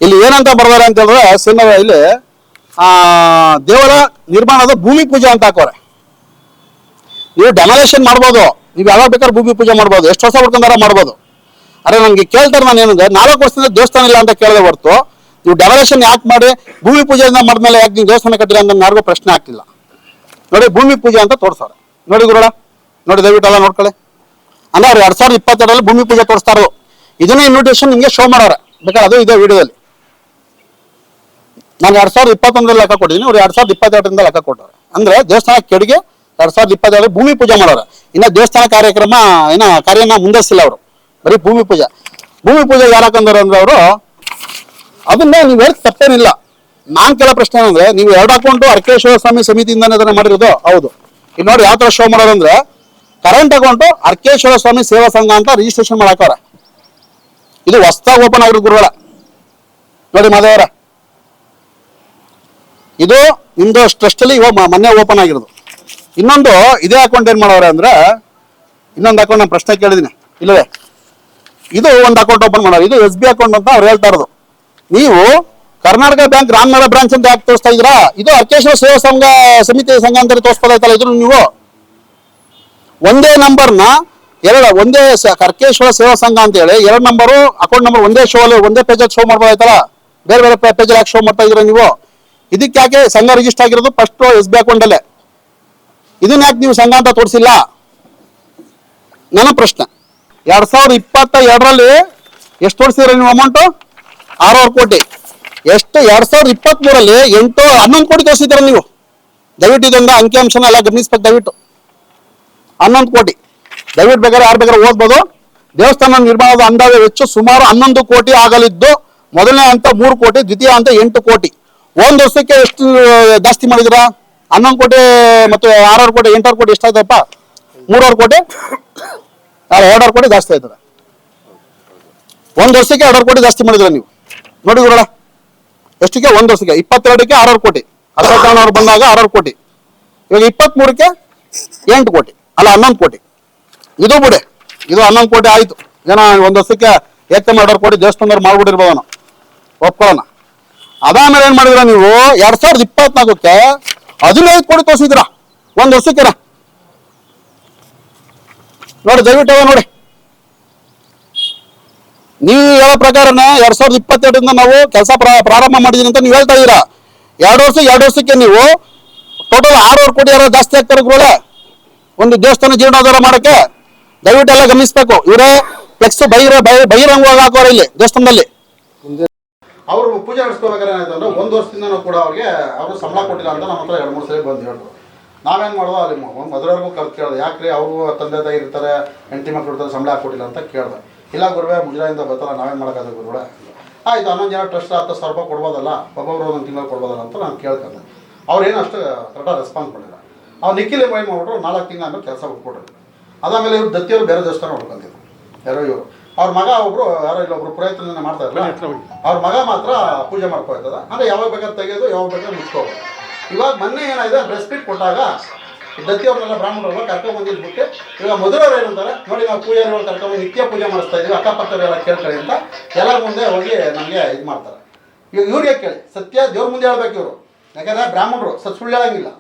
ಇಲ್ಲಿ ಏನಂತ ಬರ್ದಾರೆ ಅಂತ ಹೇಳಿದ್ರೆ ಸಿನಿಮಾ ಇಲ್ಲಿ ದೇವರ ನಿರ್ಮಾಣದ ಭೂಮಿ ಪೂಜೆ ಅಂತ ಹಾಕೋರೆ. ನೀವು ಡೆಮಾಲೇಷನ್ ಮಾಡ್ಬೋದು, ನೀವು ಯಾವಾಗ ಬೇಕಾದ್ರೆ ಭೂಮಿ ಪೂಜೆ ಮಾಡ್ಬೋದು, ಎಷ್ಟು ವರ್ಷ ಹುಡ್ಕೊಂಡಾರ ಮಾಡ್ಬೋದು. ಅರೆ ನನಗೆ ಕೇಳ್ತಾರೆ, ನಾನು ಏನಂದ್ರೆ 4 ವರ್ಷದಿಂದ ದೇವಸ್ಥಾನ ಇಲ್ಲ ಅಂತ ಕೇಳಿದೆ ಹೊರತು ನೀವು ಡೆಮಾಲೇಷನ್ ಯಾಕೆ ಮಾಡಿ ಭೂಮಿ ಪೂಜೆಯಿಂದ ಮಾಡಿದ್ಮೇಲೆ ಯಾಕೆ ನೀವು ದೇವಸ್ಥಾನ ಕಟ್ಟಿಲ್ಲ ಅಂತ ಯಾರಿಗೂ ಪ್ರಶ್ನೆ ಆಗ್ತಿಲ್ಲ. ನೋಡಿ ಭೂಮಿ ಪೂಜೆ ಅಂತ ತೋರಿಸೋರೆ. ನೋಡಿ ಗುರುಗಳ, ನೋಡಿ ದಯವಿಟ್ಟು ಎಲ್ಲ ನೋಡ್ಕೊಳ್ಳಿ. ಅಂದ್ರೆ ಅವ್ರು 2022 ಭೂಮಿ ಪೂಜೆ ತೋರಿಸ್ತಾ ಇರೋದು. ಇದನ್ನೇ ಇನ್ವಿಟೇಷನ್ ನಿಮಗೆ ಶೋ ಮಾಡೋರೆ, ಬೇಕಾದ್ರೆ ಅದು ಇದೆ ವಿಡಿಯೋದಲ್ಲಿ. ನಾನು 2021 ಲೆಕ್ಕ ಕೊಟ್ಟಿದ್ದೀನಿ, ಅವ್ರು 2022 ಲೆಕ್ಕ ಕೊಟ್ಟವ್ರೆ. ಅಂದ್ರೆ ದೇವಸ್ಥಾನ ಕೆಡಿಗೆ 2022 ಭೂಮಿ ಪೂಜೆ ಮಾಡೋರು. ಇನ್ನ ದೇವಸ್ಥಾನ ಕಾರ್ಯಕ್ರಮ ಕಾರ್ಯನ ಮುಂದಸ್ಸಿಲ್ಲ ಅವರು, ಬರೀ ಭೂಮಿ ಪೂಜೆ. ಭೂಮಿ ಪೂಜೆ ಯಾರಕ್ಕಂದ್ರೆ ಅಂದ್ರೆ ಅವರು ಅದನ್ನೇ ನೀವು ಹೇಳಿ ತಪ್ಪೇನಿಲ್ಲ. ನಾನ್ ಕೇಳೋ ಪ್ರಶ್ನೆ ಏನಂದ್ರೆ, ನೀವು 2 ಅಕೌಂಟು ಅರ್ಕೇಶ್ವರ ಸ್ವಾಮಿ ಸಮಿತಿಯಿಂದಾನೆ ಅದನ್ನ ಮಾಡಿರೋದು. ಹೌದು. ಇಲ್ಲಿ ನೋಡಿ ಯಾವ ತರ ಶೋ ಮಾಡೋದಂದ್ರೆ, ಕರೆಂಟ್ ಅಕೌಂಟು ಅರ್ಕೇಶ್ವರ ಸ್ವಾಮಿ ಸೇವಾ ಸಂಘ ಅಂತ ರಿಜಿಸ್ಟ್ರೇಷನ್ ಮಾಡಾಕವ್ರ. ಇದು ಹೊಸದಾಗಿ ಓಪನ್ ಆಗಿರೋ ಗುರುಗಳ. ನೋಡಿ ಮಾದೇವರ, ಇದು ನಿಮ್ದು ಟ್ರಸ್ಟ್ ಅಲ್ಲಿ ಇವಾಗ ಮೊನ್ನೆ ಓಪನ್ ಆಗಿರೋದು. ಇನ್ನೊಂದು ಇದೇ ಅಕೌಂಟ್ ಏನ್ ಮಾಡವ್ರೆ ಅಂದ್ರೆ, ಇನ್ನೊಂದು ಅಕೌಂಟ್ ನಾನು ಪ್ರಶ್ನೆ ಕೇಳಿದೀನಿ ಇಲ್ಲವೇ, ಇದು ಒಂದು ಅಕೌಂಟ್ ಓಪನ್ ಮಾಡೋರು. ಇದು SB ಅಕೌಂಟ್ ಅಂತ ಅವ್ರು ಹೇಳ್ತಾ ಇರೋದು. ನೀವು ಕರ್ನಾಟಕ ಬ್ಯಾಂಕ್ ರಾಮನಗರ ಬ್ರಾಂಚ್ ಅಂತ ಯಾಕೆ ತೋರಿಸ್ತಾ ಇದ್ದೀರಾ? ಇದು ಅರ್ಕೇಶ್ವರ ಸೇವಾ ಸಂಘ ಸಮಿತಿ ಸಂಘ ಅಂತ ತೋರಿಸ್ಬೋದಾಯ್ತಲ್ಲ. ಇದ್ರು ನೀವು ಒಂದೇ ನಂಬರ್ನ ಒಂದೇ ಅರ್ಕೇಶ್ವರ ಸೇವಾ ಸಂಘ ಅಂತ ಹೇಳಿ 2 ನಂಬರು ಅಕೌಂಟ್ ನಂಬರ್ ಒಂದೇ ಶೋ ಅಲ್ಲಿ ಒಂದೇ ಪೇಜಲ್ಲಿ ಶೋ ಮಾಡ್ಬೋದಾಯ್ತಲ್ಲ. ಬೇರೆ ಬೇರೆ ಪೇಜಲ್ಲಿ ಯಾಕೆ ಶೋ ಮಾಡ್ತಾ ಇದ್ದೀರಾ ನೀವು? ಇದಕ್ಕೆ ಯಾಕೆ ಸಂಘ ರಿಜಿಸ್ಟರ್ ಆಗಿರೋದು ಫಸ್ಟ್ SB ಅಕೌಂಟ್ ಅಲ್ಲೇ, ಇದನ್ನ ಯಾಕೆ ನೀವು ಸಂಘ ಅಂತ ತೋರಿಸಿಲ್ಲ? ನನ್ನ ಪ್ರಶ್ನೆ. 2022ರಲ್ಲಿ ಎಷ್ಟು ತೋರಿಸಿದ್ರೆ ನೀವು ಅಮೌಂಟು? 6 ಕೋಟಿ. ಎಷ್ಟು 2023ರಲ್ಲಿ 11 ಕೋಟಿ ತೋರಿಸಿದ್ದೀರ ನೀವು. ದಯವಿಟ್ಟು ಇದೊಂದು ಅಂಕಿಅಂಶನ ಎಲ್ಲ ಗಮನಿಸ್ಬೇಕು ದಯವಿಟ್ಟು. 11 ಕೋಟಿ. ದಯವಿಟ್ಟು ಬೇಕಾದ್ರೆ ಯಾರು ಬೇಕಾದ್ರೆ ಓದ್ಬೋದು. ದೇವಸ್ಥಾನ ನಿರ್ಮಾಣದ ಅಂದಾಜು ವೆಚ್ಚ ಸುಮಾರು 11 ಕೋಟಿ ಆಗಲಿದ್ದು, ಮೊದಲನೇ ಹಂತ 3 ಕೋಟಿ, ದ್ವಿತೀಯ ಹಂತ 8 ಕೋಟಿ. ಒಂದು ವರ್ಷಕ್ಕೆ ಎಷ್ಟು ಜಾಸ್ತಿ ಮಾಡಿದಿರಾ? 11 ಕೋಟಿ ಮತ್ತು 6 ಕೋಟಿ 8 ಕೋಟಿ ಎಷ್ಟಾಯ್ತಪ್ಪ? 3 ಕೋಟಿ 2 ಕೋಟಿ ಜಾಸ್ತಿ ಆಯ್ತದೆ. ಒಂದು ವರ್ಷಕ್ಕೆ 2 ಕೋಟಿ ಜಾಸ್ತಿ ಮಾಡಿದ್ರ ನೀವು. ನೋಡಿ ಗುರುಗಳ, ಎಷ್ಟಕ್ಕೆ? ಒಂದು ವರ್ಷಕ್ಕೆ 22ಕ್ಕೆ 6 ಕೋಟಿ, 19 ಬಂದಾಗ 6 ಕೋಟಿ, ಇವಾಗ 23ಕ್ಕೆ 8 ಕೋಟಿ ಅಲ್ಲ 11 ಕೋಟಿ. ಇದು ಬಿಡಿ, ಇದು 11 ಕೋಟಿ ಆಯ್ತು. ಏನೋ ಒಂದು ವರ್ಷಕ್ಕೆ ಏಕದಮ್ 2 ಕೋಟಿ ದೇವಸ್ಥಾನದವ್ರು ಮಾಡ್ಬಿಟ್ಟಿರ್ಬೋದು ನಾವು, ಒಪ್ಕೊಳ್ಳೋಣ. ಅದಾದ್ಮೇಲೆ ಏನ್ ಮಾಡಿದ್ರ ನೀವು? 2024ಕ್ಕೆ 15 ಕೋಟಿ ತೋರಿಸಿದ್ರ ಒಂದು ವರ್ಷಕ್ಕೆನ. ನೋಡಿ ದಯವಿಟ್ಟು ನೋಡಿ, ನೀವು ಹೇಳೋ ಪ್ರಕಾರನೇ 2022ರಿಂದ ನಾವು ಕೆಲಸ ಪ್ರಾರಂಭ ಮಾಡಿದೀನಿ ಅಂತ ನೀವು ಹೇಳ್ತಾ ಇದ್ದೀರಾ. 2 ವರ್ಷಕ್ಕೆ ನೀವು ಟೋಟಲ್ 6 ಕೋಟಿ ಯಾರು ಜಾಸ್ತಿ ಆಗ್ತಾರೆ ಗುರುಗಳೇ ಒಂದು ದೇವಸ್ಥಾನ ಜೀರ್ಣೋದ್ಧಾರ ಮಾಡಕ್ಕೆ. ದಯವಿಟ್ಟು ಎಲ್ಲ ಗಮನಿಸ್ಬೇಕು. ಇವರೇ ಫ್ಲೆಕ್ಸ್ ಬಹಿರಂಗವಾಗಿ ಹಾಕೋರು ಇಲ್ಲಿ ದೇವಸ್ಥಾನದಲ್ಲಿ. ಅವರು ಪೂಜೆ ನಡೆಸ್ಕೋಬೇಕಾದ್ರೆ ಏನಾಯ್ತಂದ್ರೆ, 1 ವರ್ಷದಿಂದ ಕೂಡ ಅವ್ರಿಗೆ ಅವರು ಸಂಬಳ ಕೊಟ್ಟಿಲ್ಲ ಅಂತ ನಮ್ಮ ಹತ್ರ 2-3 ಸಲ ಬಂದು ಹೇಳಿದ್ರು. ನಾವೇನು ಮಾಡೋದು, ಅಲ್ಲಿ ಮದುವೆವರೆಗೂ ಕರೆದು ಕೇಳಿದೆ, ಯಾಕ್ರಿ ಅವರು ತಂದೆ ತಾಯಿ ಇರ್ತಾರೆ, ಹೆಂಡತಿ ಮಕ್ಕಳು ಇರ್ತಾರೆ, ಸಂಬಳ ಕೊಟ್ಟಿಲ್ಲ ಅಂತ ಕೇಳಿದೆ. ಇಲ್ಲ ಗುರುವೇ, ಮುಜರಾಯಿಂದ ಬರ್ತಾರ, ನಾವೇನು ಮಾಡೋಕ್ಕಾಗ ಗುರುಗಳೇ. ಆಯ್ತು, 11 ಜನ ಟ್ರಸ್ಟ್ 10,000 ರೂಪಾಯಿ ಕೊಡ್ಬೋದಲ್ಲ, ಒಬ್ಬೊಬ್ರು 1 ತಿಂಗಳು ಕೊಡ್ಬೋದಲ್ಲ ಅಂತ ನಾನು ಕೇಳ್ಕೊಂಡೆ. ಅವ್ರೇನು ಅಷ್ಟು ಕರೆಕ್ಟಾಗಿ ರೆಸ್ಪಾನ್ಸ್ ಮಾಡಿಲ್ಲ. ಅವ್ರು ನಿಖಿಲ್ ಏನು ಮಾಡ್ಬಿಟ್ರು, 4 ತಿಂಗಳು ಆಮೇಲೆ ಕೆಲಸ ಬಿಟ್ಕೊಟ್ರು. ಅದಾದಮೇಲೆ ಇವ್ರು ದತ್ತಿಯವರು ಬೇರೆ ದೇವಸ್ಥಾನ ಹುಡ್ಕೊಂತಿದ್ರು. ಯಾರೋ ಇವರು ಅವ್ರ ಮಗ ಒಬ್ರು ಯಾರೋ ಇಲ್ಲೊಬ್ರು ಪ್ರಯತ್ನ ಮಾಡ್ತಾ ಇರಲ್ಲ, ಅವ್ರ ಮಗ ಮಾತ್ರ ಪೂಜೆ ಮಾಡ್ಕೊಳ್ತದ. ಅಂದರೆ ಯಾವಾಗ ಬೇಕಾದ್ರೆ ತೆಗೆಯೋದು, ಯಾವಾಗ ಬೇಕಾದ್ರೆ ಮುಚ್ಕೋಬೋದು. ಇವಾಗ ಮೊನ್ನೆ ಏನಾಗಿದೆ, ಬ್ರೆಸ್ಟ್ ಫೀಟ್ ಕೊಟ್ಟಾಗ ದತ್ತಿಯವ್ರನ್ನೆಲ್ಲ ಬ್ರಾಹ್ಮಣರೆಲ್ಲ ಕರ್ಕೊಂಡ್ಬಂದಿದ್ಬಿಟ್ಟು ಇವಾಗ ಮಧುರವ್ರು ಏನಂತಾರೆ, ನೋಡಿ ನಾವು ಪೂಜಾರಿಗಳು ಕರ್ಕೊಂಡ್ಬಂದು ನಿತ್ಯ ಪೂಜೆ ಮಾಡಿಸ್ತಾ ಇದೀವಿ, ಅಕ್ಕಪಕ್ಕದವರೆಲ್ಲ ಕೇಳ್ಕೊಳ್ಳಿ ಅಂತ ಎಲ್ಲರ ಮುಂದೆ ಹೋಗಿ ನಮಗೆ ಇದು ಮಾಡ್ತಾರೆ. ಇವಾಗ ಇವ್ರಿಗೆ ಕೇಳಿ, ಸತ್ಯ ದೇವ್ರ ಮುಂದೆ ಹೇಳ್ಬೇಕು ಇವರು, ಯಾಕಂದರೆ ಬ್ರಾಹ್ಮಣರು ಸುಳ್ಳು ಹೇಳಂಗಿಲ್ಲ.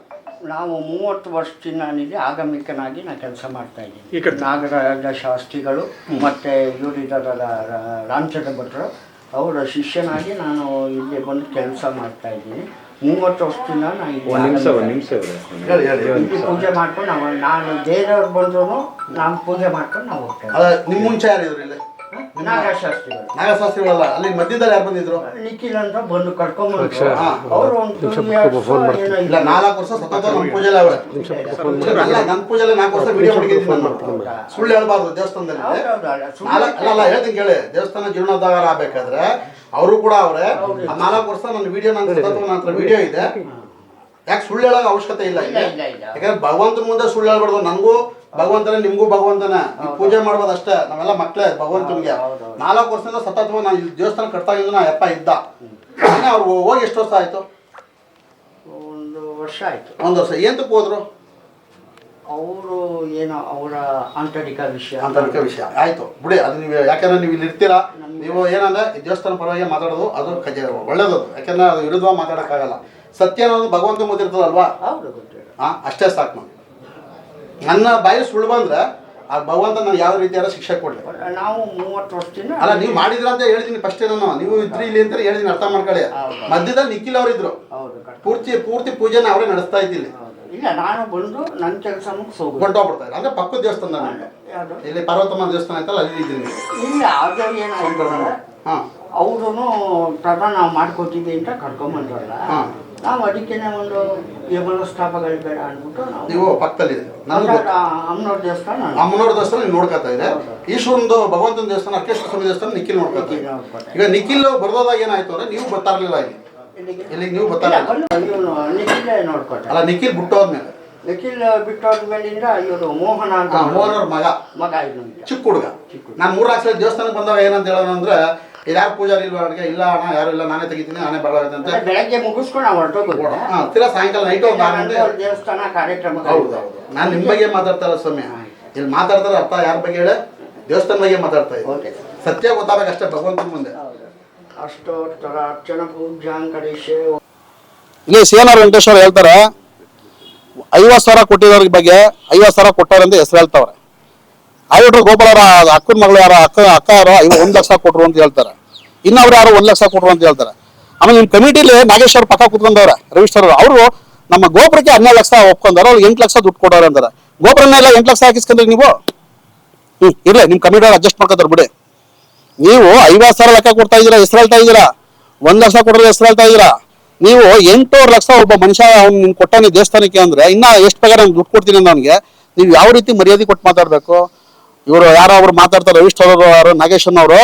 ನಾವು 30 ವರ್ಷದಿಂದ ನಾನಿಲ್ಲಿ ಆಗಮಿಕನಾಗಿ ನಾನು ಕೆಲಸ ಮಾಡ್ತಾಯಿದ್ದೀನಿ. ನಾಗರಾಜ ಶಾಸ್ತ್ರಿಗಳು ಮತ್ತು ಇವರಿದ್ದಾರಲ್ಲ ರಾಮಚಂದ್ರ ಭಟ್ರು, ಅವರ ಶಿಷ್ಯನಾಗಿ ನಾನು ಇಲ್ಲಿ ಬಂದು ಕೆಲಸ ಮಾಡ್ತಾಯಿದ್ದೀನಿ. 30 ವರ್ಷದಿಂದ ನಾನು ಇಲ್ಲಿ ಪೂಜೆ ಮಾಡ್ಕೊಂಡು ನಾನು ಬೇರೆಯವ್ರು ಬಂದ್ರು ನಾನು ಪೂಜೆ ಮಾಡ್ಕೊಂಡು ನಾವು ಹೋಗ್ತೇವೆ. ನಿಮ್ಮ ಮುಂಚೆ ಯಾರಿದ್ರು ಇಲ್ಲಿ? ನಾಗಶಾಸ್ತ್ರಿಗಳಲ್ಲ, ಅಲ್ಲಿ ಮಧ್ಯದಲ್ಲಿ ಯಾರು ಬಂದಿದ್ರು? ನಿಖಿಲ್ ಅಂತ ಬಂದು ಕರ್ಕೊಂಡ್ಬಂದ್ರು. ಅವರು ಒಂದು 4 ವರ್ಷ ಸತತ ನನ್ನ ಪೂಜೆಲ್ಲ ಅವರೇ. ನನ್ನ ಪೂಜೆಲ್ಲ 4 ವರ್ಷ ವಿಡಿಯೋ ಮಾಡಿದ್ದೀನಿ ನಾನು. ಸುಳ್ಳು ಹೇಳ್ಬಾರ್ದು. ದೇವಸ್ಥಾನದಲ್ಲಿ ಅಲ್ಲ ಹೇಳ್ತೀನಿ ಕೇಳಿ, ದೇವಸ್ಥಾನ ಜೀರ್ಣೋದ್ಧಾರ ಆಗ್ಬೇಕಾದ್ರೆ ಅವರು ಕೂಡ ಅವರೇ 4 ವರ್ಷ ನನ್ನ ವಿಡಿಯೋ ನನ್ನ ವಿಡಿಯೋ ಇದೆ. ಯಾಕೆ ಸುಳ್ಳು ಹೇಳೋ ಅವಶ್ಯಕತೆ ಇಲ್ಲ. ಯಾಕಂದ್ರೆ ಭಗವಂತನ ಮುಂದೆ ಸುಳ್ಳು ಹೇಳ್ಬಾರ್ದು. ನನಗೂ ಭಗವಂತನೇ, ನಿಮ್ಗೂ ಭಗವಂತನೇ. ಪೂಜೆ ಮಾಡ್ಬೋದು ಅಷ್ಟೇ, ನಾವೆಲ್ಲ ಮಕ್ಕಳೇ ಭಗವಂತನಿಗೆ. 4 ವರ್ಷದಿಂದ ಸತತವಾಗಿ ನಾನು ಇಲ್ಲಿ ದೇವಸ್ಥಾನ ಕಟ್ತಾ ಇದ್ದು ನಾ ಯಪ್ಪ ಇದ್ದ. ಅವ್ರು ಹೋಗಿ ಎಷ್ಟು ವರ್ಷ ಆಯ್ತು? 1 ವರ್ಷ ಆಯ್ತು. 1 ವರ್ಷ. ಎಂತಕ್ಕೆ ಹೋದ್ರು? ಅವರು ಏನೋ ಅವರ ಆಂತರಿಕ ವಿಷಯ ಆಯ್ತು ಬಿಡಿ. ಅದು ನೀವು ಯಾಕಂದ್ರೆ ನೀವು ಇಲ್ಲಿ ಇರ್ತೀರಾ, ನೀವು ಏನಂದ್ರೆ ಈ ದೇವಸ್ಥಾನ ಪರವಾಗಿ ಮಾತಾಡೋದು ಅದು ಒಳ್ಳೇದು. ಯಾಕಂದ್ರೆ ಅದು ವಿರುದ್ಧ ಮಾತಾಡೋಕ್ಕಾಗಲ್ಲ. ಸತ್ಯ ಅನ್ನೋದು ಭಗವಂತ ಗೊತ್ತಿರ್ತದಲ್ವಾ? ಅಷ್ಟೇ ಸಾಕು. ನಮ್ಗೆ ನನ್ನ ಬಾಯಿ ಸುಳ್ಳು ಬಂದ್ರೆ ಆ ಭಗವಂತ ನಾನು ಯಾವ ರೀತಿಯಾದ ಶಿಕ್ಷೆ ಕೊಡ್ಲಿ. ನಾವು 30 ವರ್ಷದಿಂದ ಅಲ್ಲ, ನೀವು ಮಾಡಿದ್ರ ಅಂತ ಹೇಳಿದೀನಿ ಫಸ್ಟ್. ನಾನು ನೀವು ಇದ್ರಿ ಇಲ್ಲಿ ಅಂತ ಹೇಳಿದೀನಿ, ಅರ್ಥ ಮಾಡ್ಕೊಳ್ಳಿ. ಮಧ್ಯದಲ್ಲಿ ನಿಖಿಲ್ ಅವರಿದ್ರು, ಪೂರ್ತಿ ಪೂಜೆನ ಅವರೇ ನಡೆಸ್ತಾ ಇದ್ದಿಲ್ಲ. ಇಲ್ಲ, ನಾನು ಬಂದು ನನ್ನ ಕೆಲಸ ಹೊಂಟೋಗ್ಬಿಡ್ತಾರೆ. ಅಂದ್ರೆ ಪಕ್ಕದ ದೇವಸ್ಥಾನ ಇಲ್ಲಿ ಪಾರ್ವತಮ್ಮ ದೇವಸ್ಥಾನ ಐತಲ್ಲ, ಅಲ್ಲಿ ಇದ್ದೀನಿ. ಇಲ್ಲ, ಅದು ಏನಾಗ್ತದೆ, ಅವರು ನಾವು ಮಾಡ್ಕೊತೀವಿ ಅಂತ ಕರ್ಕೊಂಬಂದ್ರಲ್ಲ, ನಾವು ಅದಕ್ಕೇನೆ ಒಂದು ವ್ಯವಸ್ಥಾಪಗಳು ಬೇಡ ಅಂದ್ಬಿಟ್ಟು ನೀವು ಪಕ್ಕದಲ್ಲಿ ಅಮ್ಮನವ್ರ ದೇವಸ್ಥಾನ ನೀವು ನೋಡ್ಕೊತಾ ಇದೆ. ಈಶ್ವರೊಂದು ಭಗವಂತನ ದೇವಸ್ಥಾನ, ಅರ್ಕೇಶ್ವರ ಸ್ವಾಮಿ ದೇವಸ್ಥಾನ ನಿಖಿಲ್ ನೋಡ್ಕೊತಾ. ಈಗ ನಿಖಿಲ್ ಬರ್ದೋದಾಗ ಏನಾಯ್ತು ಅಂದ್ರೆ ನೀವು ಬರ್ತಾರಲಿಲ್ಲ ಇಲ್ಲಿ ನೀವು ನೋಡ್ಕೊಟ್ಟ. ಅಲ್ಲ, ನಿಖಿಲ್ ಬಿಟ್ಟೋದ್ಮೇಲೆ ಬಿಟ್ಟೋದ್ಮೇಲಿಂದ ಇವರು ಮೋಹನ ಅಂತ ಮೋಹನ್ ಅವ್ರ ಮಗ ಚಿಕ್ಕ ಹುಡುಗ. ನಾನು 3 ಲಕ್ಷ ದೇವಸ್ಥಾನಕ್ಕೆ ಬಂದಾಗ ಏನಂತ ಹೇಳೋಣ ಅಂದ್ರೆ, ಯಾರು ಪೂಜಾರಿ ಇಲ್ವಾ ಅಡುಗೆ? ಇಲ್ಲ ಅಣ್ಣ, ಯಾರು ಇಲ್ಲ, ನಾನೇ ತೆಗಿತೀನಿ, ನಾನೇ ಬರಲಾಗುತ್ತೆ ಅಂತ. ಬೆಳಗ್ಗೆ ಮುಗಿಸ್ಕೊಂಡು ನಾವು ಹೊರಟೋಗ್ಬೋದು. ತಿರಾ ಸಾಯಂಕಾಲ ನೈಟ್ ಒಂದು 6 ಗಂಟೆ ದೇವಸ್ಥಾನ ಕಾರ್ಯಕ್ರಮ. ಹೌದು, ನಾನು ನಿಮ್ಮ ಬಗ್ಗೆ ಮಾತಾಡ್ತಾರ ಸ್ವಾಮಿ. ಇಲ್ಲಿ ಮಾತಾಡ್ತಾರೆ ಅರ್ಥ ಯಾರ ಬಗ್ಗೆ ಹೇಳಿ? ದೇವಸ್ಥಾನ ಬಗ್ಗೆ ಮಾತಾಡ್ತಾ ಇದ್ದೆ. ಸತ್ಯ ಗೊತ್ತಾಗಬೇಕಷ್ಟೇ ಭಗವಂತನ ಮುಂದೆ. ಅಷ್ಟೋತ್ತರ ಅರ್ಚನ ಪೂಜಾಂಕರೇಶೆ. ಇಲ್ಲಿ ಸಿ.ಎನ್.ಆರ್. ವೆಂಕಟೇಶ್ವರ ಹೇಳ್ತಾರೆ, 50,000 ಕೊಟ್ಟಿರೋರ ಬಗ್ಗೆ 50,000 ಕೊಟ್ಟವ್ರಂತ ಹೆಸರು ಹೇಳ್ತಾವ್ರೆ. ಆಯ್ಬಿಟ್ರು ಗೋಪಾಲರ ಅಕ್ಕನ ಮಗಳು ಯಾರ ಅಕ್ಕ ಯಾರೋ 1 ಲಕ್ಷ ಕೊಟ್ರು ಅಂತ ಹೇಳ್ತಾರೆ. ಇನ್ನವ್ರು ಯಾರು 1 ಲಕ್ಷ ಕೊಟ್ರು ಅಂತ ಹೇಳ್ತಾರೆ. ಆಮೇಲೆ ನಿಮ್ಮ ಕಮಿಟಿಲಿ ನಾಗೇಶ್ ಅವ್ರ ಪಕ್ಕ ಕುತ್ಕೊಂಡವ್ರೆ, ರವಿಶ್ವರ್ ಅವರು ನಮ್ಮ ಗೋಪುರಕ್ಕೆ 12 ಲಕ್ಷ ಒಪ್ಕೊಂಡವ್ರು, ಅವ್ರು 8 ಲಕ್ಷ ದುಡ್ಡು ಕೊಡೋರು ಅಂತಾರೆ. ಗೋಪುರನೆಲ್ಲ 8 ಲಕ್ಷ ಹಾಕಿಸ್ಕೊಂಡ್ರಿ ನೀವು? ಇರ್ಲಿ, ನಿಮ್ಮ ಕಮಿಟಿಯವ್ರು ಅಡ್ಜಸ್ಟ್ ಮಾಡ್ಕೊತಾರೆ ಬಿಡಿ. ನೀವು 50,000 ಲೆಕ್ಕ ಕೊಡ್ತಾ ಇದ್ದೀರಾ, ಹೆಸರು ಹೇಳ್ತಾ ಇದ್ದೀರಾ. 1 ಲಕ್ಷ ಕೊಟ್ಟರೆ ಹೆಸರು ಹೇಳ್ತಾ ಇದ್ದೀರಾ. ನೀವು 8.5 ಲಕ್ಷ ಒಬ್ಬ ಮನುಷ್ಯ ಅವ್ನು ನಿನ್ ಕೊಟ್ಟಾನೆ ದೇವಸ್ಥಾನಕ್ಕೆ ಅಂದ್ರೆ ಇನ್ನ ಎಷ್ಟು ಬೇಕಾದ್ರೆ ನಾನು ದುಡ್ಡು ಕೊಡ್ತೀನಿ ಅಂತ ಅವ್ನಿಗೆ ನೀವು ಯಾವ ರೀತಿ ಮರ್ಯಾದೆ ಕೊಟ್ಟು ಮಾತಾಡ್ಬೇಕು? ಇವರು ಯಾರೋ ಒಬ್ರು ಮಾತಾಡ್ತಾರೆ, ರವಿಶ್ವರ್ ನಾಗೇಶನ್ ಅವರು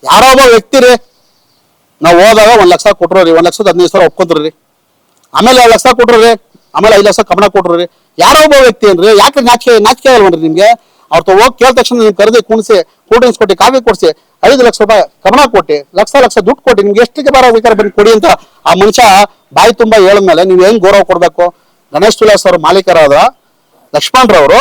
ಯಾರೋ ಒಬ್ಬ ವ್ಯಕ್ತಿ ರೀ. ನಾವು ಹೋದಾಗ 1 ಲಕ್ಷ ಕೊಟ್ರು ರೀ, 1,15,000 ಒಪ್ಕೊಂಡ್ರಿ. ಆಮೇಲೆ 2 ಲಕ್ಷ ಕೊಟ್ರು ರೀ, ಆಮೇಲೆ 5 ಲಕ್ಷ ಕಮನ ಕೊಟ್ರು ರೀ. ಯಾರೋ ಒಬ್ಬ ವ್ಯಕ್ತಿ ಅಂದ್ರೆ ಯಾಕೆ ನಾಚಿಕೆ ಅಲ್ವನ್ರಿ ನಿಮ್ಗೆ? ಅವ್ರ ಹೋಗಿ ಕೇಳಿದ ತಕ್ಷಣ ನೀವು ಕರೆದಿ ಕುಣಿಸಿ, ಕೂಲ್ ಡ್ರಿಂಕ್ಸ್ ಕೊಟ್ಟು, ಕಾಫಿ ಕೊಡಿಸಿ, 5 ಲಕ್ಷ ರೂಪಾಯಿ ಕಮನ ಕೊಟ್ಟು, ಲಕ್ಷ ದುಡ್ಡು ಕೊಟ್ಟು ನಿಮ್ಗೆ ಎಷ್ಟಿಗೆ ಬೇಕಾದ್ರೆ ಬಂದು ಕೊಡಿ ಅಂತ ಆ ಮನುಷ್ಯ ಬಾಯಿ ತುಂಬಾ ಹೇಳಿದ್ಮೇಲೆ ನೀವು ಹೆಂಗ್ ಗೌರವ ಕೊಡ್ಬೇಕು? ಗಣೇಶ್ ತುಲಾಸ್ ಅವ್ರ ಮಾಲೀಕರಾದ ಲಕ್ಷ್ಮಣರವರು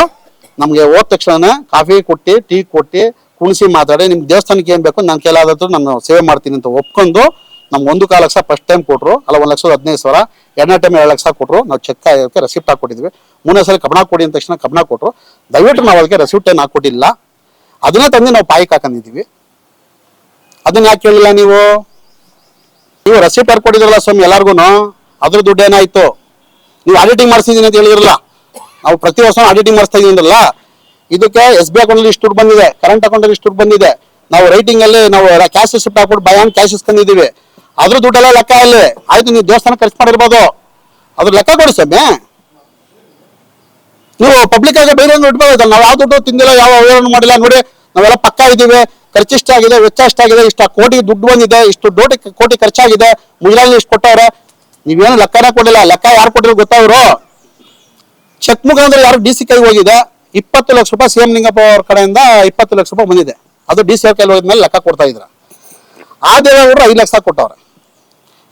ನಮ್ಗೆ ಹೋದ ತಕ್ಷಣ ಕಾಫಿ ಕೊಟ್ಟು, ಟೀ ಕೊಟ್ಟು, ಕುಣಿಸಿ ಮಾತಾಡಿ, ನಿಮ್ಗೆ ದೇವಸ್ಥಾನಕ್ಕೆ ಏನ್ ಬೇಕು ನಾನು ಕೇಳಾದ್ರು ನಾನು ಸೇವೆ ಮಾಡ್ತೀನಿ ಅಂತ ಒಪ್ಕೊಂಡು ನಮ್ಗೆ 1.25 ಲಕ್ಷ ಫಸ್ಟ್ ಟೈಮ್ ಕೊಟ್ರು. ಅಲ್ಲ, 1,15,000. 2ನೇ ಟೈಮ್ 2 ಲಕ್ಷ ಕೊಟ್ರು. ನಾವು ಚೆಕ್ ರೆಸಿಪ್ಟ್ ಹಾಕೊಟ್ಟಿದ್ವಿ. 3ನೇ ಸಲ ಕಬಣ ಕೊಡಿ ಅಂದ ತಕ್ಷಣ ಕಬಣ ಕೊಟ್ರು. ದಯವಿಟ್ಟು ನಾವು ಅದಕ್ಕೆ ರೆಸಿಪ್ಟ್ ಏನು ಹಾಕೊಟ್ಟಿಲ್ಲ, ಅದನ್ನೇ ತಂದು ನಾವು ಪಾಯಿಕ್ ಹಾಕೊಂಡಿದ್ದೀವಿ. ಅದನ್ನ ಯಾಕೆ ಕೇಳಿಲ್ಲ ನೀವು? ರೆಸಿಪ್ಟ್ ಯಾರು ಕೊಟ್ಟಿದ್ರಲ್ಲ ಸ್ವಾಮಿ ಎಲ್ಲಾರ್ಗು, ಅದ್ರ ದುಡ್ಡು ಏನಾಯ್ತು? ನೀವು ಆಡಿಟಿಂಗ್ ಮಾಡಿಸಿದೀನಿ ಅಂತ ಹೇಳಿದ್ರಲ್ಲ, ನಾವು ಪ್ರತಿ ವರ್ಷ ಆಡಿಟಿಂಗ್ ಮಾಡಿಸ್ತಾ ಇದೀನಲ್ಲ, ಇದಕ್ಕೆ SBI ಅಕೌಂಟಲ್ಲಿ ಇಷ್ಟು ದುಡ್ಡು ಬಂದಿದೆ, ಕರೆಂಟ್ ಅಕೌಂಟಲ್ಲಿ ಇಷ್ಟು ದುಡ್ಡು ಬಂದಿದೆ, ನಾವು ರೈಟಿಂಗ್ ಅಲ್ಲಿ ನಾವು ಕ್ಯಾಶ್ ರಿಸಿಪ್ಟ್ ಹಾಕ್ಬಿಟ್ಟು ಬಯಾನ್ ಕ್ಯಾಶ್ ಇಸ್ಕೊಂಡಿದ್ದೀವಿ, ಅದ್ರ ದುಡ್ಡೆಲ್ಲ ಲೆಕ್ಕ ಅಲ್ಲಿ ಆಯ್ತು. ನೀವು ದೇವಸ್ಥಾನ ಖರ್ಚು ಮಾಡಿರ್ಬೋದು, ಅದ್ರ ಲೆಕ್ಕ ಕೊಡಿ ಸ್ವಾಮಿ. ನೀವು ಪಬ್ಲಿಕ್ ಆಗಿ ಬೇರೆ ಇಟ್ಬೋದಲ್ಲ, ನಾವು ಯಾವ ದುಡ್ಡು ತಿಂದಿಲ್ಲ, ಯಾವ ಅವ್ಯವಹಾರ ಮಾಡಿಲ್ಲ, ನೋಡಿ ನಾವೆಲ್ಲ ಪಕ್ಕ ಇದ್ದೀವಿ, ಖರ್ಚಿಷ್ಟಾಗಿದೆ, ವೆಚ್ಚ ಎಷ್ಟಾಗಿದೆ, ಇಷ್ಟ ಕೋಟಿ ದುಡ್ಡು ಬಂದಿದೆ, ಇಷ್ಟು ಕೋಟಿ ಖರ್ಚಾಗಿದೆ, ಮುಜರಾಯಿ ಇಷ್ಟು ಕೊಟ್ಟವ್ರೆ. ನೀವೇನು ಲೆಕ್ಕನೇ ಕೊಡಿಲ್ಲ. ಲೆಕ್ಕ ಯಾರು ಕೊಟ್ಟಿರೋ ಗೊತ್ತವ್ರು? ಚೆಕ್ ಮುಖಾಂತರ ಯಾರು DC ಕೈಗೆ ಹೋಗಿದೆ, 20 ಲಕ್ಷ ರೂಪಾಯಿ CM ಲಿಂಗಪ್ಪ ಅವ್ರ ಕಡೆಯಿಂದ 20 ಲಕ್ಷ ರೂಪಾಯಿ ಬಂದಿದೆ. ಅದು DC ಅವ್ರ ಕೈಲಿ ಹೋದ್ಮೇಲೆ ಲೆಕ್ಕ ಕೊಡ್ತಾ ಇದ್ರ. ಆ ದೇವೇಗೌಡರು 5 ಲಕ್ಷ ಕೊಟ್ಟವ್ರೆ,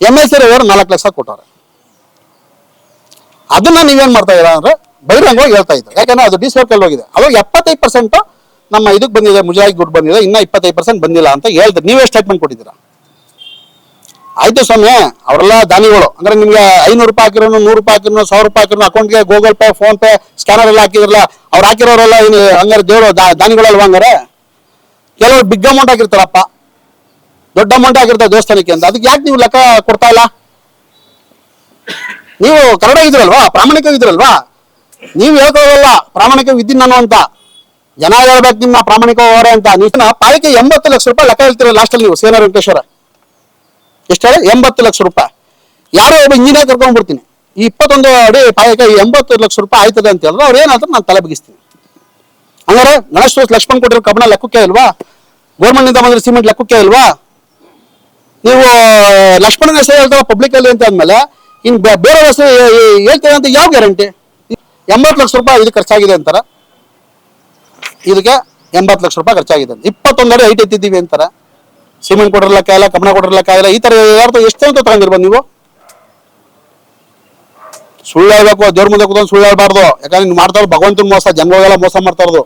MLC ಅವರು 4 ಲಕ್ಷ ಕೊಟ್ಟವ್ರೆ. ಅದನ್ನ ನೀವೇನ್ ಮಾಡ್ತಾ ಇದ್ದೀರಾ ಅಂದ್ರೆ ಬಹಿರಂಗವಾಗಿ ಹೇಳ್ತಾ ಇದ್ರು. ಯಾಕಂದ್ರೆ ಅದು DC ಅವ್ರ ಕೈಲಿ ಹೋಗಿದೆ. ಅವಾಗ 75% ನಮ್ಮ ಇದಕ್ಕೆ ಬಂದಿದೆ, ಮುಜರಾಯಿ ದುಡ್ಡು ಬಂದಿದೆ, ಇನ್ನ 25% ಬಂದಿಲ್ಲ ಅಂತ ಹೇಳಿದ್ರೆ ನೀವೇ ಸ್ಟೇಟ್ಮೆಂಟ್ ಕೊಟ್ಟಿದ್ದೀರಾ. ಆಯ್ತು ಸ್ವಾಮಿ, ಅವರೆಲ್ಲ ದಾನಿಗಳು. ಅಂದ್ರೆ ನಿಮ್ಗೆ 500 ರೂಪಾಯಿ ಹಾಕಿರೋ, 100 ರೂಪಾಯಿ ಹಾಕಿರೋ, 1,000 ರೂಪಾಯಿ ಹಾಕಿರೋ, ಅಕೌಂಟ್ಗೆ Google pay, phone pay, scanner ಎಲ್ಲ ಹಾಕಿದ್ರಲ್ಲ, ಅವ್ರು ಹಾಕಿರೋರೆಲ್ಲ ಹಂಗಾರೆ ದೇವರು ದಾನಿಗಳಲ್ವಾ? ಹಂಗಾರೆ ಕೆಲವರು ಬಿಗ್ ಅಮೌಂಟ್ ಹಾಕಿರ್ತಾರಪ್ಪ, ದೊಡ್ಡ ಅಮೌಂಟ್ ಹಾಕಿರ್ತಾರೆ ದೇವಸ್ಥಾನಕ್ಕೆ ಅಂತ. ಅದಕ್ಕೆ ಯಾಕೆ ನೀವು ಲೆಕ್ಕ ಕೊಡ್ತಾ ಇಲ್ಲ? ನೀವು ಕನ್ನಡ ಇದ್ರಲ್ವಾ, ಪ್ರಾಮಾಣಿಕ ಇದ್ರಲ್ವಾ? ನೀವು ಹೇಳ್ಕೋಲ್ಲ ಪ್ರಾಮಾಣಿಕ ಇದ್ದೀನಿ ನಾನು ಅಂತ. ಜನ ಹೇಳ್ಬೇಕು ನಿಮ್ಮ ಪ್ರಾಮಾಣಿಕ ಹೋರೆ ಅಂತ. ನೀವು ಪಾಲಿಕೆ 80 ಲಕ್ಷ ರೂಪಾಯಿ ಲೆಕ್ಕ ಹೇಳ್ತೀರ ಲಾಸ್ಟಲ್ಲಿ ನೀವು. ಸಿ.ಎನ್.ಆರ್. ವೆಂಕಟೇಶ್ವರ ಎಷ್ಟು ಹೇಳಿ? 80 ಲಕ್ಷ ರೂಪಾಯಿ. ಯಾರೋ ಒಬ್ಬ ಇಂಜಿನಿಯರ್ ಕರ್ಕೊಂಡ್ಬಿಡ್ತೀನಿ, ಈ 21 ಅಡಿ ಪಾಲಿಕೆ 80 ಲಕ್ಷ ರೂಪಾಯಿ ಆಯ್ತದೆ ಅಂತ ಹೇಳಿದ್ರೆ ಅವ್ರು ಏನಾದ್ರು ನಾನು ತಲೆ ಬಗಿಸ್ತೀನಿ. ಹಂಗಾರೆ ಗಣೇಶ್ ಲಕ್ಷ್ಮಣ್ ಕೊಟ್ಟಿರೋ ಕಬ್ಬಣ ಲೆಕ್ಕಕ್ಕೆ ಇಲ್ವಾ? ಗೌರ್ಮೆಂಟ್ ನಿಂದ ಬಂದ್ರೆ ಸಿಮೆಂಟ್ ಲೆಕ್ಕಕ್ಕೆ ಇಲ್ವಾ? ನೀವು ಲಕ್ಷ್ಮಣನ ಹೆಸರು ಹೇಳ್ತಾರ ಪಬ್ಲಿಕ್ ಅಲ್ಲಿ ಅಂತ ಅಂದ್ಮೇಲೆ ಇನ್ ಬೇರೆ ಹೆಸರು ಹೇಳ್ತೇವೆ ಅಂತ ಯಾವ ಗ್ಯಾರಂಟಿ? 80 ಲಕ್ಷ ರೂಪಾಯಿ ಇದಕ್ಕೆ ಖರ್ಚಾಗಿದೆ ಅಂತಾರ. ಇದಕ್ಕೆ 80 ಲಕ್ಷ ರೂಪಾಯಿ ಖರ್ಚಾಗಿದೆ. 21 ಅಡಿ ಹೈಟ್ ಎತ್ತಿದ್ದೀವಿ ಅಂತಾರ. ಸಿಮೆಂಟ್ ಕೊಟ್ಟಿರ್ಲಕ್ಕಾಗಲ್ಲ, ಕಬ್ಬಣ ಕೊಟ್ಟಿರ್ಲಕ್ಕಾಗಲ್ಲ. ಈ ತರ ಯಾರ್ದು ಎಷ್ಟು ಅಂತ ತಗೊಂಡಿರ್ಬೋದು ನೀವು? ಸುಳ್ಳು ಹೇಳ್ಬೇಕು, ದೇವ್ರ ಮುಂದೆ ಕೂತ್ಕೊಂಡು ಸುಳ್ಳು ಹೇಳ್ಬಾರ್ದು. ಯಾಕಂದ್ರೆ ನೀನು ಮಾಡ್ತಾ ಇರೋದು ಭಗವಂತನ ಮೋಸ, ಜನಗಳಿಗೆಲ್ಲ ಮೋಸ ಮಾಡ್ತಾ ಇರೋದು.